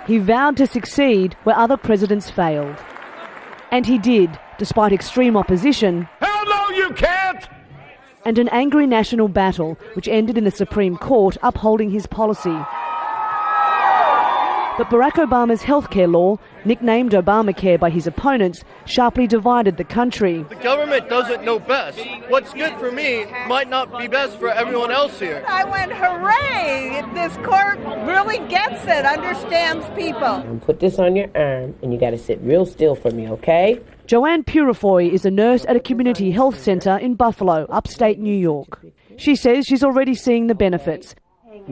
He vowed to succeed where other presidents failed. And he did, despite extreme opposition. Hell no, you can't! And an angry national battle, which ended in the Supreme Court upholding his policy. But Barack Obama's healthcare law, nicknamed Obamacare by his opponents, sharply divided the country. The government doesn't know best. What's good for me might not be best for everyone else here. I went, hooray! This court really gets it, understands people. Put this on your arm, and you got to sit real still for me, okay? Joanne Purifoy is a nurse at a community health centre in Buffalo, upstate New York. She says she's already seeing the benefits.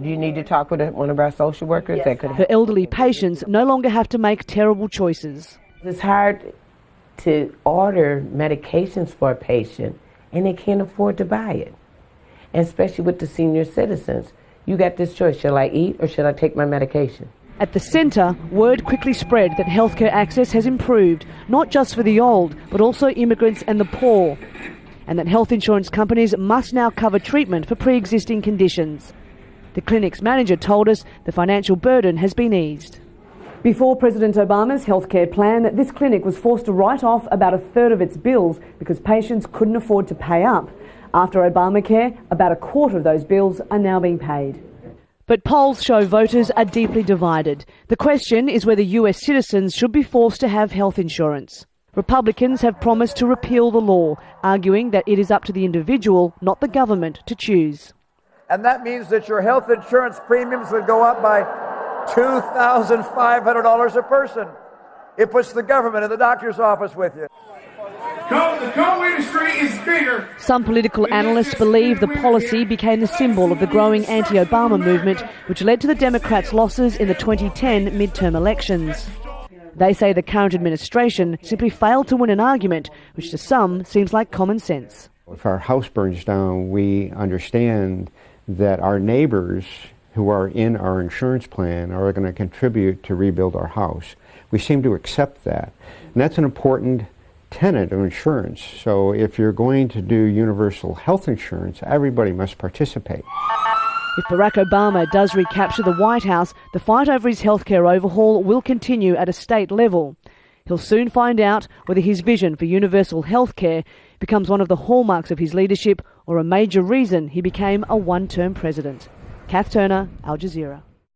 Do you need to talk with one of our social workers? Yes. Her elderly patients no longer have to make terrible choices. It's hard to order medications for a patient, and they can't afford to buy it. And especially with the senior citizens. You got this choice, shall I eat or should I take my medication? At the centre, word quickly spread that healthcare access has improved, not just for the old, but also immigrants and the poor, and that health insurance companies must now cover treatment for pre-existing conditions. The clinic's manager told us the financial burden has been eased. Before President Obama's healthcare plan, this clinic was forced to write off about a third of its bills because patients couldn't afford to pay up. After Obamacare, about a quarter of those bills are now being paid. But polls show voters are deeply divided. The question is whether US citizens should be forced to have health insurance. Republicans have promised to repeal the law, arguing that it is up to the individual, not the government, to choose. And that means that your health insurance premiums would go up by $2,500 a person. It puts the government and the doctor's office with you. The coal industry is bigger. Some political analysts believe the policy became the symbol of the growing anti-Obama movement, which led to the Democrats' losses in the 2010 midterm elections. They say the current administration simply failed to win an argument, which to some seems like common sense. If our house burns down, we understand that our neighbors who are in our insurance plan are going to contribute to rebuild our house. We seem to accept that. And that's an important tenet of insurance. So if you're going to do universal health insurance, everybody must participate. If Barack Obama does recapture the White House, the fight over his healthcare overhaul will continue at a state level. He'll soon find out whether his vision for universal healthcare becomes one of the hallmarks of his leadership or a major reason he became a one-term president. Kath Turner, Al Jazeera.